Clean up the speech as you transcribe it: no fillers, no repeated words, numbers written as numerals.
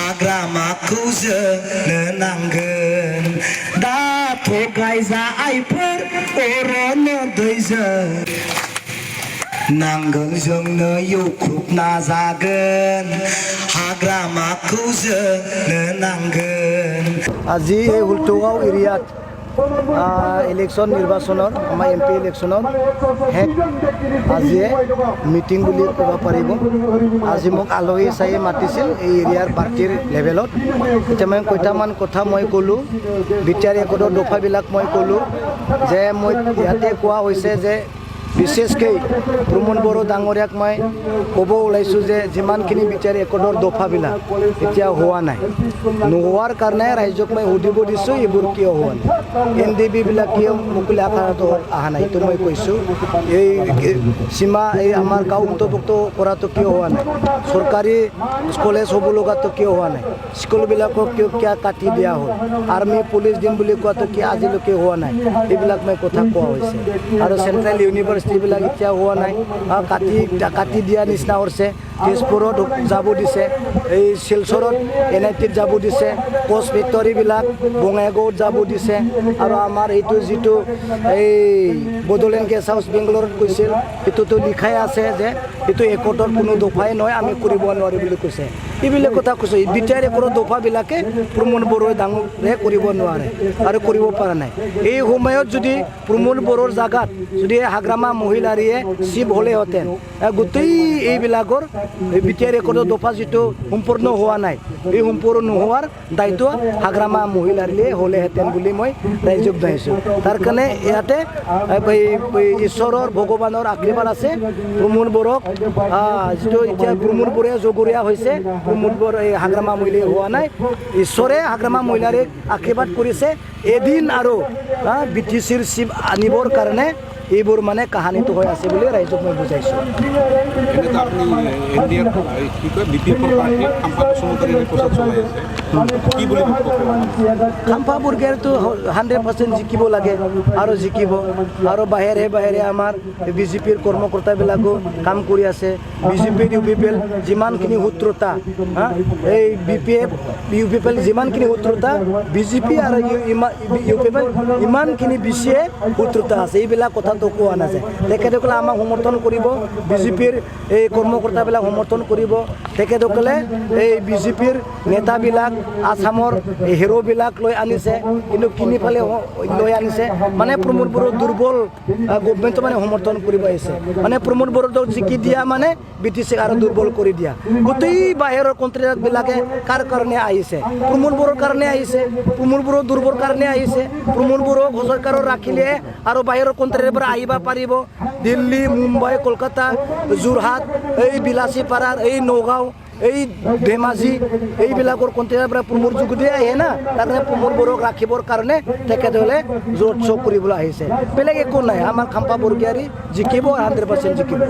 हाग्रामाखौ जोंनो नांगोन दा थगायजा आइफोर अरनो दैजों नांगोन जोंनो इउक्रुप नाजागोन हाग्रामाखौ जोंनो नांगोन আজি এই হুলটুগাঁও এৰিয়াত ইলেকশ্যন নিৰ্বাচনৰ আমাৰ MP ইলেকশ্যনৰ হেড আজিয়ে মিটিং বুলি ক'ব পাৰিব আজি মোক আলহী চাই মাতিছিল এই এৰিয়াৰ পাৰ্টিৰ লেভেলত এতিয়া মই কেইটামান কথা মই ক'লোঁ বিটিআৰ ৰেকৰ্ডৰ দফাবিলাক মই ক'লোঁ যে মই ইয়াতে কোৱা হৈছে যে বিশেষকৈ প্ৰমোদ বড়ো ডাঙৰীয়াক মই ক'ব ওলাইছোঁ যে যিমানখিনি বিটিআৰ ৰেকৰ্ডৰ দফাবিলাক এতিয়া হোৱা নাই নোহোৱাৰ কাৰণে ৰাইজক মই সুধিব দিছোঁ এইবোৰ কিয় হোৱা নাই NDB-বিলাক কিয় মুকলি আকাৰত অহা নাই এইটো মই কৈছোঁ এই সীমা এই আমাৰ গাঁও অন্তৰ্ভুক্ত কৰাটো কিয় হোৱা নাই চৰকাৰী কলেজ হ'ব লগাটো কিয় হোৱা নাই স্কুলবিলাকক কিয় কাটি দিয়া হ'ল আৰ্মি পুলিচ দিম বুলি কোৱাটো কিয় আজিলৈকে হোৱা নাই এইবিলাক মই কথা কোৱা হৈছে আৰু চেণ্ট্ৰেল ইউনিভাৰ্চিটিবিলাক এতিয়া হোৱা নাই কাটি দিয়া নিচিনা হৈছে তেজপুৰত যাব দিছে এই শিলচৰত NIT-ত যাব দিছে কোচ ফেক্টৰীবিলাক বঙাইগাঁৱত যাব দিছে আৰু আমাৰ এইটো যিটো এই বডোলেণ্ড গেষ্ট হাউচ বেংগলোৰত কৈছিল এইটোতো লিখাই আছে যে এইটো একোটৰ কোনো দফাই নহয় আমি কৰিব নোৱাৰি বুলি কৈছে এইবিলাক কথা কৈছে বিটিআৰ ৰেকৰ্ডৰ দফাবিলাকে প্ৰমোদ বড়োৱে ডাঙৰে কৰিব নোৱাৰে আৰু কৰিব পৰা নাই এই সময়ত যদি প্ৰমোদ বড়োৰ জাগাত যদি হাগ্ৰামা মহিলাৰীয়ে চিফ হ'লেহেঁতেন গোটেই এইবিলাকৰ বিটিআৰ ৰেকৰ্ডৰ দফা যিটো সম্পূৰ্ণ হোৱা নাই এই সম্পূৰ্ণ নোহোৱাৰ দায়িত্ব হাগ্ৰামা মহিলাৰীয়ে হ'লেহেঁতেন বুলি মই ৰাইজক জনাইছোঁ তাৰ কাৰণে ইয়াতে ঈশ্বৰৰ ভগৱানৰ আশীৰ্বাদ আছে প্ৰমোদ বড়োক যিটো এতিয়া প্ৰমোদ বড়োৱে জগৰীয়া হৈছে প্ৰমোদ বড়ো এই হাগ্ৰামা মহিলাই হোৱা নাই ঈশ্বৰে হাগ্ৰামা মহিলাৰীক আশীৰ্বাদ কৰিছে এদিন আৰু BTCৰ চিফ আনিবৰ কাৰণে এইবোৰ মানে কাহানীটো হৈ আছে বুলি ৰাইজক মই বুজাইছোঁ খাম্পা বৰগয়াৰীটো 100% জিকিব লাগে আৰু জিকিব আৰু বাহিৰে বাহিৰে আমাৰ BJPৰ কৰ্মকৰ্তাবিলাকো কাম কৰি আছে BJPৰ UPPL যিমানখিনি শত্ৰুতা এই UPPL যিমানখিনি শত্ৰুতা BJP আৰু UPPL ইমানখিনি বেছিয়ে শত্ৰুতা আছে এইবিলাক কথাটো কোৱা নাযায় তেখেতসকলে আমাক সমৰ্থন কৰিব BJPৰ এই কৰ্মকৰ্তাবিলাক সমৰ্থন কৰিব তেখেতসকলে এই BJPৰ নেতাবিলাক আসামৰ হিৰোবিলাক লৈ আনিছে কিন্তু কিনিফালে লৈ আনিছে মানে প্ৰমোদ বড়োৰ দুৰ্বল গভৰ্ণমেণ্টে মানে সমৰ্থন কৰিব আহিছে মানে প্ৰমোদ বড়োক জিকি দিয়া মানে BTCক আৰু দুৰ্বল কৰি দিয়া গোটেই বাহিৰৰ কণ্ট্ৰিবিলাকে কাৰ কাৰণে আহিছে প্ৰমোদ বড়োৰ কাৰণে আহিছে প্ৰমোদ বড়ো দুৰ্বল কাৰণে আহিছে প্ৰমোদ বড়োক চৰকাৰৰ ৰাখিলে আৰু বাহিৰৰ কণ্ট্ৰিৰ পৰা আহিব পাৰিব দিল্লী মুম্বাই কলকাতা যোৰহাট এই বিলাসীপাৰাৰ এই নগাঁও এই ধেমাজি এইবিলাকৰ কণ্ট্ৰিৰ পৰা প্ৰমোদ যোগেদি আহে না তাৰ কাৰণে প্ৰমোদ বড়োক ৰাখিবৰ কাৰণে তেখেতসকলে জোৰ চোক কৰিবলৈ আহিছে বেলেগ একো নাই আমাৰ খাম্পা বৰগয়াৰী জিকিব 100% জিকিব